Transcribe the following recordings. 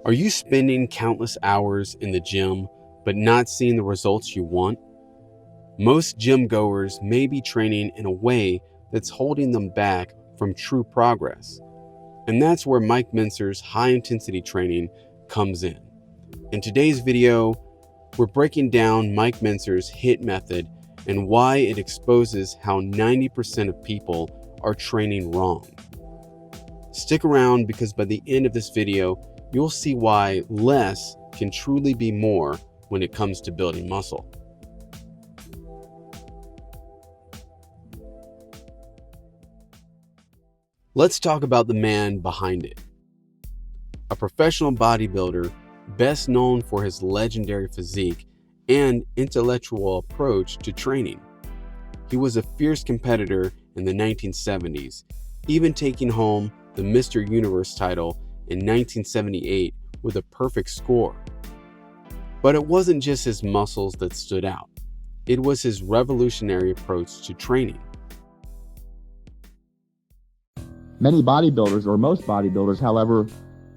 Are you spending countless hours in the gym but not seeing the results you want? Most gym goers may be training in a way that's holding them back from true progress. And that's where Mike Mentzer's high intensity training comes in. In today's video, we're breaking down Mike Mentzer's HIIT method and why it exposes how 90% of people are training wrong. Stick around because by the end of this video, you'll see why less can truly be more when it comes to building muscle. Let's talk about the man behind it. A professional bodybuilder, best known for his legendary physique and intellectual approach to training. He was a fierce competitor in the 1970s, even taking home the Mr. Universe title in 1978 with a perfect score. But it wasn't just his muscles that stood out. It was his revolutionary approach to training. Many bodybuilders, or most bodybuilders, however,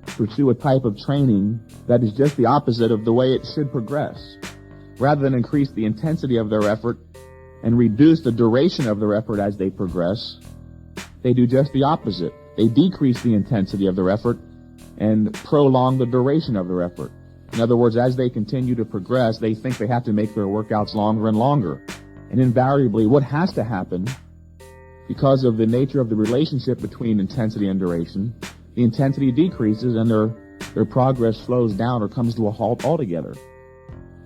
pursue a type of training that is just the opposite of the way it should progress. Rather than increase the intensity of their effort and reduce the duration of their effort as they progress, they do just the opposite. They decrease the intensity of their effort and prolong the duration of their effort. In other words, as they continue to progress, they think they have to make their workouts longer and longer. And invariably, what has to happen, because of the nature of the relationship between intensity and duration, the intensity decreases and their progress slows down or comes to a halt altogether.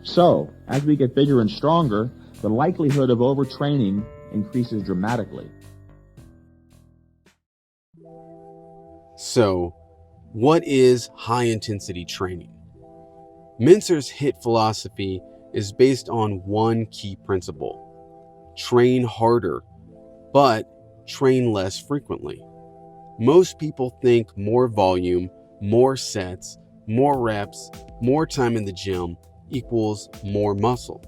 So, as we get bigger and stronger, the likelihood of overtraining increases dramatically. So, what is high-intensity training? Mentzer's HIIT philosophy is based on one key principle: train harder, but train less frequently. Most people think more volume, more sets, more reps, more time in the gym equals more muscle.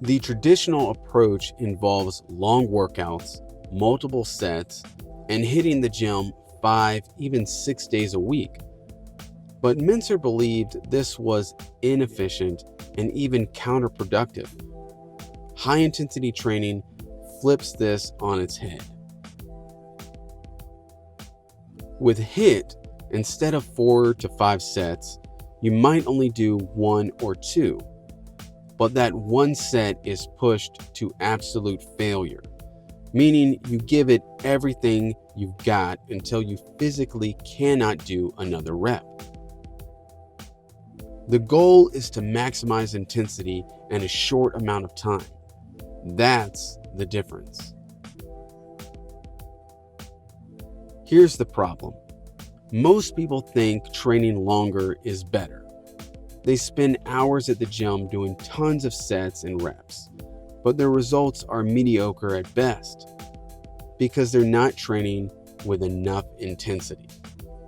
The traditional approach involves long workouts, multiple sets, and hitting the gym 5, even 6 days a week. But Mentzer believed this was inefficient and even counterproductive. High-intensity training flips this on its head. With HIIT, instead of 4 to 5 sets, you might only do 1 or 2, but that one set is pushed to absolute failure, meaning you give it everything you've got until you physically cannot do another rep. The goal is to maximize intensity in a short amount of time. That's the difference. Here's the problem. Most people think training longer is better. They spend hours at the gym doing tons of sets and reps, but their results are mediocre at best because they're not training with enough intensity.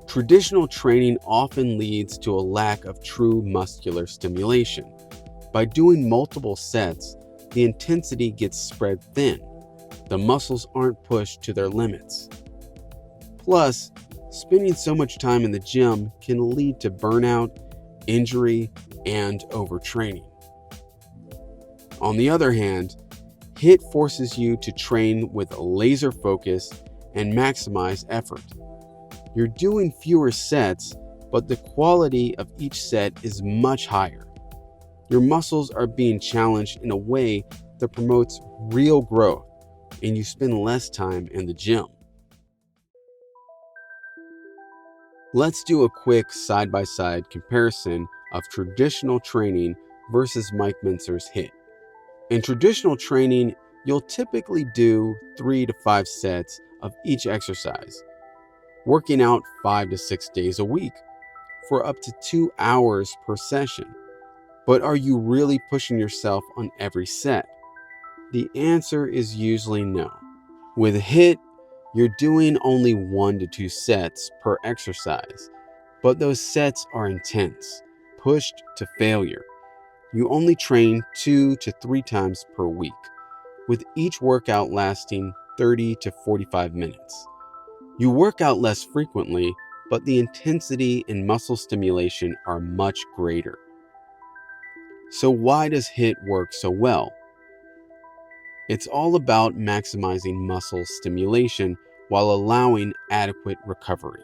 Traditional training often leads to a lack of true muscular stimulation. By doing multiple sets, the intensity gets spread thin. The muscles aren't pushed to their limits. Plus, spending so much time in the gym can lead to burnout, injury, and overtraining. On the other hand, HIIT forces you to train with laser focus and maximize effort. You're doing fewer sets, but the quality of each set is much higher. Your muscles are being challenged in a way that promotes real growth, and you spend less time in the gym. Let's do a quick side-by-side comparison of traditional training versus Mike Mentzer's HIIT. In traditional training, you'll typically do 3 to 5 sets of each exercise, working out 5 to 6 days a week for up to 2 hours per session. But are you really pushing yourself on every set? The answer is usually no. With HIIT, you're doing only 1 to 2 sets per exercise, but those sets are intense, pushed to failure. You only train 2 to 3 times per week, with each workout lasting 30 to 45 minutes. You work out less frequently, but the intensity and muscle stimulation are much greater. So why does HIIT work so well? It's all about maximizing muscle stimulation while allowing adequate recovery.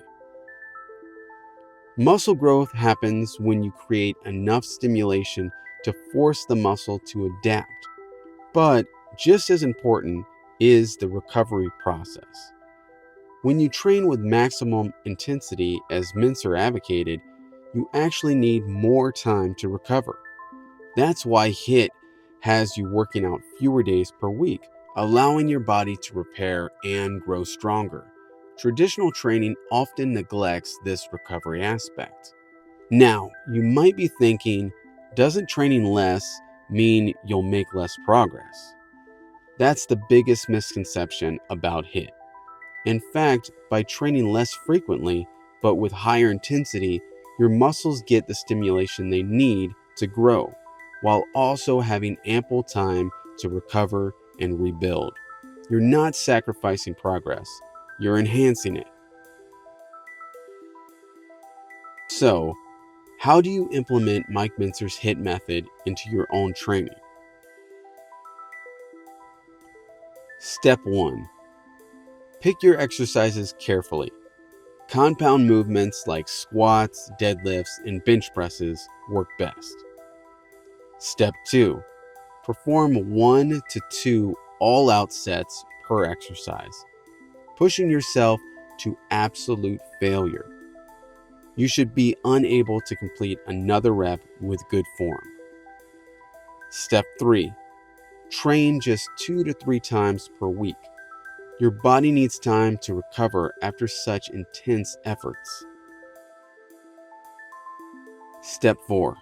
Muscle growth happens when you create enough stimulation to force the muscle to adapt. But just as important is the recovery process. When you train with maximum intensity, as Mentzer advocated, you actually need more time to recover. That's why HIIT has you working out fewer days per week, allowing your body to repair and grow stronger. Traditional training often neglects this recovery aspect. Now, you might be thinking, doesn't training less mean you'll make less progress? That's the biggest misconception about HIIT. In fact, by training less frequently, but with higher intensity, your muscles get the stimulation they need to grow, while also having ample time to recover and rebuild. You're not sacrificing progress, you're enhancing it. So, how do you implement Mike Mentzer's HIIT method into your own training? Step 1. Pick your exercises carefully. Compound movements like squats, deadlifts, and bench presses work best. Step 2. Perform 1 to 2 all-out sets per exercise, pushing yourself to absolute failure. You should be unable to complete another rep with good form. Step 3. Train just 2 to 3 times per week. Your body needs time to recover after such intense efforts. Step 4.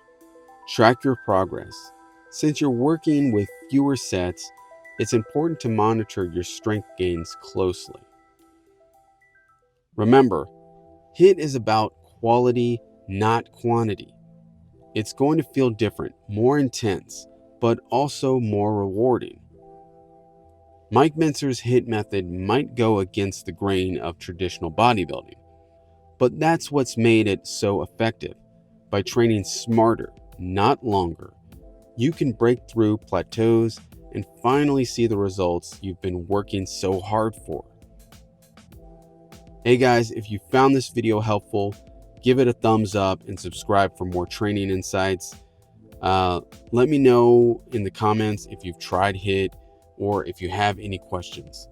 Track your progress. Since you're working with fewer sets, it's important to monitor your strength gains closely. Remember, HIIT is about quality, not quantity. It's going to feel different, more intense, but also more rewarding. Mike Mentzer's HIIT method might go against the grain of traditional bodybuilding, but that's what's made it so effective. By training smarter, not longer, you can break through plateaus and finally see the results you've been working so hard for. Hey guys, if you found this video helpful, give it a thumbs up and subscribe for more training insights. Let me know in the comments if you've tried HIIT or if you have any questions.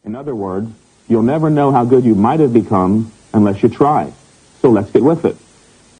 In other words, you'll never know how good you might have become unless you try. So let's get with it.